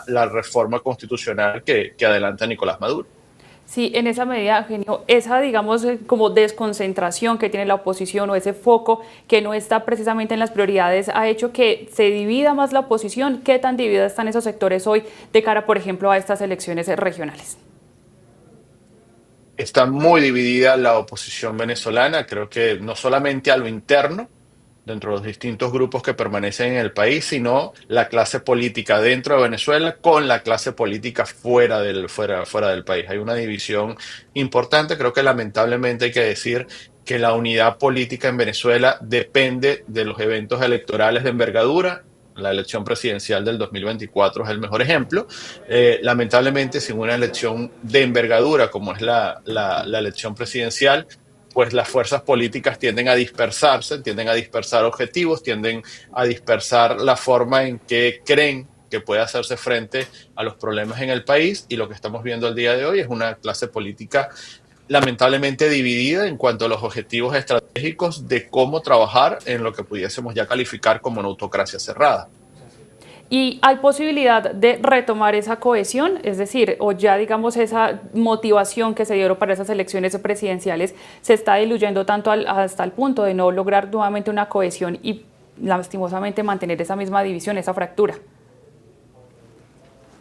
la reforma constitucional que adelanta Nicolás Maduro. Sí, en esa medida, Eugenio, esa, digamos, como desconcentración que tiene la oposición o ese foco que no está precisamente en las prioridades ha hecho que se divida más la oposición. ¿Qué tan dividida están esos sectores hoy de cara, por ejemplo, a estas elecciones regionales? Está muy dividida la oposición venezolana, creo que no solamente a lo interno, dentro de los distintos grupos que permanecen en el país, sino la clase política dentro de Venezuela con la clase política fuera del país. Hay una división importante, creo que lamentablemente hay que decir que la unidad política en Venezuela depende de los eventos electorales de envergadura. La elección presidencial del 2024 es el mejor ejemplo. Lamentablemente, sin una elección de envergadura como es la elección presidencial, pues las fuerzas políticas tienden a dispersarse, tienden a dispersar objetivos, tienden a dispersar la forma en que creen que puede hacerse frente a los problemas en el país, y lo que estamos viendo el día de hoy es una clase política lamentablemente dividida en cuanto a los objetivos estratégicos de cómo trabajar en lo que pudiésemos ya calificar como una autocracia cerrada. ¿Y hay posibilidad de retomar esa cohesión? Es decir, o ya digamos esa motivación que se dieron para esas elecciones presidenciales se está diluyendo tanto hasta el punto de no lograr nuevamente una cohesión y lastimosamente mantener esa misma división, esa fractura.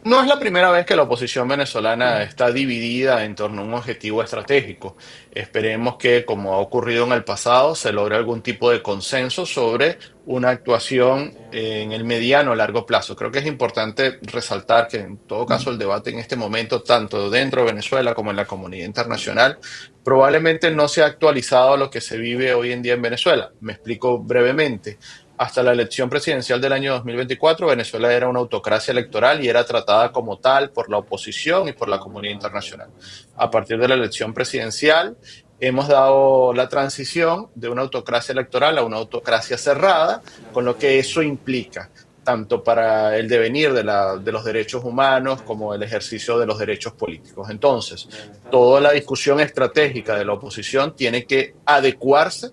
No es la primera vez que la oposición venezolana está dividida en torno a un objetivo estratégico. Esperemos que, como ha ocurrido en el pasado, se logre algún tipo de consenso sobre una actuación en el mediano o largo plazo. Creo que es importante resaltar que, en todo caso, el debate en este momento, tanto dentro de Venezuela como en la comunidad internacional, probablemente no se ha actualizado a lo que se vive hoy en día en Venezuela. Me explico brevemente. Hasta la elección presidencial del año 2024, Venezuela era una autocracia electoral y era tratada como tal por la oposición y por la comunidad internacional. A partir de la elección presidencial, hemos dado la transición de una autocracia electoral a una autocracia cerrada, con lo que eso implica, tanto para el devenir de los derechos humanos como el ejercicio de los derechos políticos. Entonces, toda la discusión estratégica de la oposición tiene que adecuarse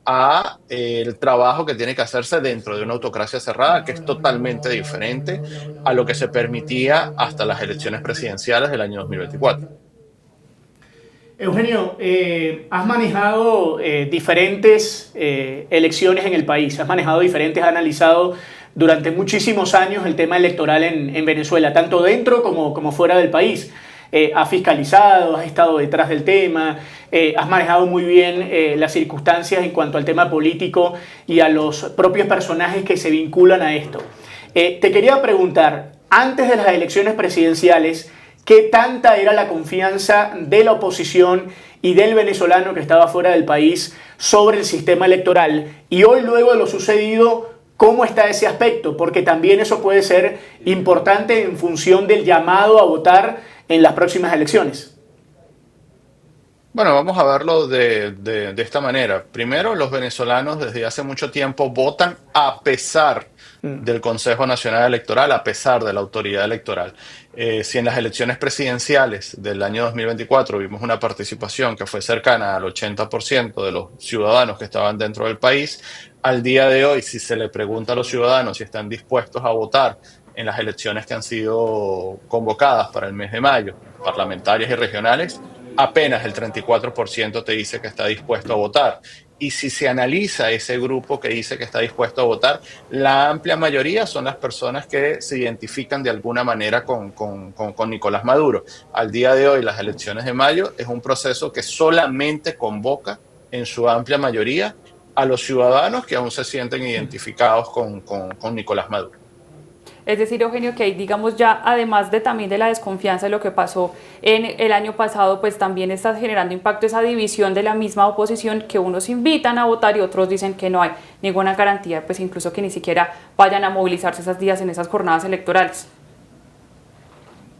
a el trabajo que tiene que hacerse dentro de una autocracia cerrada, que es totalmente diferente a lo que se permitía hasta las elecciones presidenciales del año 2024. Eugenio, has manejado diferentes elecciones en el país, has manejado diferentes, has analizado durante muchísimos años el tema electoral en Venezuela, tanto dentro como fuera del país. Has fiscalizado, has estado detrás del tema, has manejado muy bien las circunstancias en cuanto al tema político y a los propios personajes que se vinculan a esto. Te quería preguntar, antes de las elecciones presidenciales, ¿qué tanta era la confianza de la oposición y del venezolano que estaba fuera del país sobre el sistema electoral? Y hoy, luego de lo sucedido, ¿cómo está ese aspecto? Porque también eso puede ser importante en función del llamado a votar en las próximas elecciones. Bueno, vamos a verlo de esta manera. Primero, los venezolanos desde hace mucho tiempo votan a pesar del Consejo Nacional Electoral, a pesar de la autoridad electoral. Si en las elecciones presidenciales del año 2024 vimos una participación que fue cercana al 80% de los ciudadanos que estaban dentro del país, al día de hoy, si se le pregunta a los ciudadanos si están dispuestos a votar en las elecciones que han sido convocadas para el mes de mayo, parlamentarias y regionales, apenas el 34% te dice que está dispuesto a votar. Y si se analiza ese grupo que dice que está dispuesto a votar, la amplia mayoría son las personas que se identifican de alguna manera con Nicolás Maduro. Al día de hoy, las elecciones de mayo es un proceso que solamente convoca en su amplia mayoría a los ciudadanos que aún se sienten identificados con Nicolás Maduro. Es decir, Eugenio, que digamos ya, además de también de la desconfianza de lo que pasó en el año pasado, pues también está generando impacto esa división de la misma oposición, que unos invitan a votar y otros dicen que no hay ninguna garantía, pues incluso que ni siquiera vayan a movilizarse esos días en esas jornadas electorales.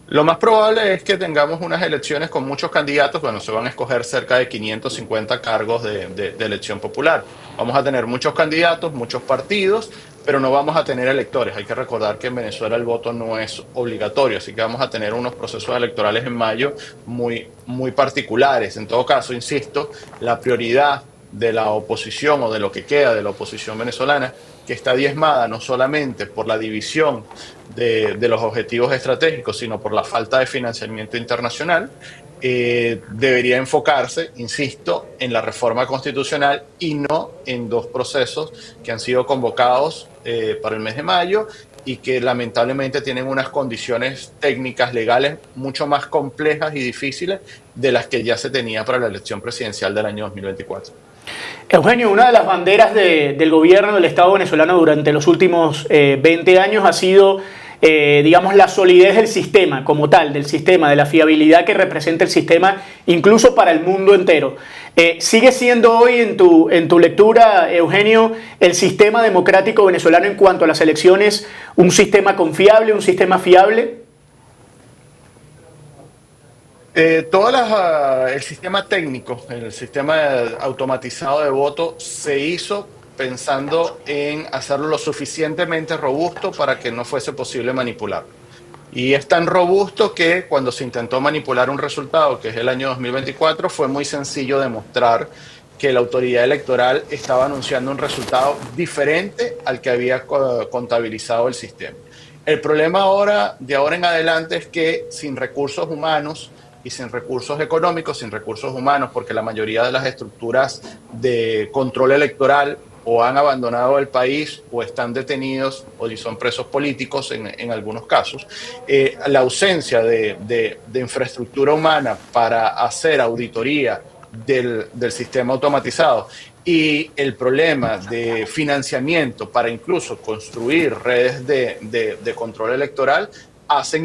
Lo más probable es que tengamos unas elecciones con muchos candidatos. Bueno, se van a escoger cerca de 550 cargos de elección popular. Vamos a tener muchos candidatos, muchos partidos, pero no vamos a tener electores. Hay que recordar que en Venezuela el voto no es obligatorio, así que vamos a tener unos procesos electorales en mayo muy particulares. En todo caso, insisto, la prioridad de la oposición o de lo que queda de la oposición venezolana, que está diezmada no solamente por la división de los objetivos estratégicos, sino por la falta de financiamiento internacional, debería enfocarse, insisto, en la reforma constitucional y no en dos procesos que han sido convocados para el mes de mayo y que lamentablemente tienen unas condiciones técnicas, legales, mucho más complejas y difíciles de las que ya se tenía para la elección presidencial del año 2024. Eugenio, una de las banderas del gobierno del Estado venezolano durante los últimos 20 años ha sido, digamos, la solidez del sistema como tal, del sistema, de la fiabilidad que representa el sistema, incluso para el mundo entero. ¿Sigue siendo hoy en tu lectura, Eugenio, el sistema democrático venezolano en cuanto a las elecciones un sistema confiable, un sistema fiable? El sistema técnico, el sistema automatizado de voto se hizo pensando en hacerlo lo suficientemente robusto para que no fuese posible manipularlo. Y es tan robusto que cuando se intentó manipular un resultado, que es el año 2024, fue muy sencillo demostrar que la autoridad electoral estaba anunciando un resultado diferente al que había contabilizado el sistema. El problema de ahora en adelante es que sin recursos humanos y sin recursos económicos, sin recursos humanos, porque la mayoría de las estructuras de control electoral o han abandonado el país o están detenidos o son presos políticos en algunos casos, la ausencia de infraestructura humana para hacer auditoría del sistema automatizado y el problema de financiamiento para incluso construir redes de control electoral hacen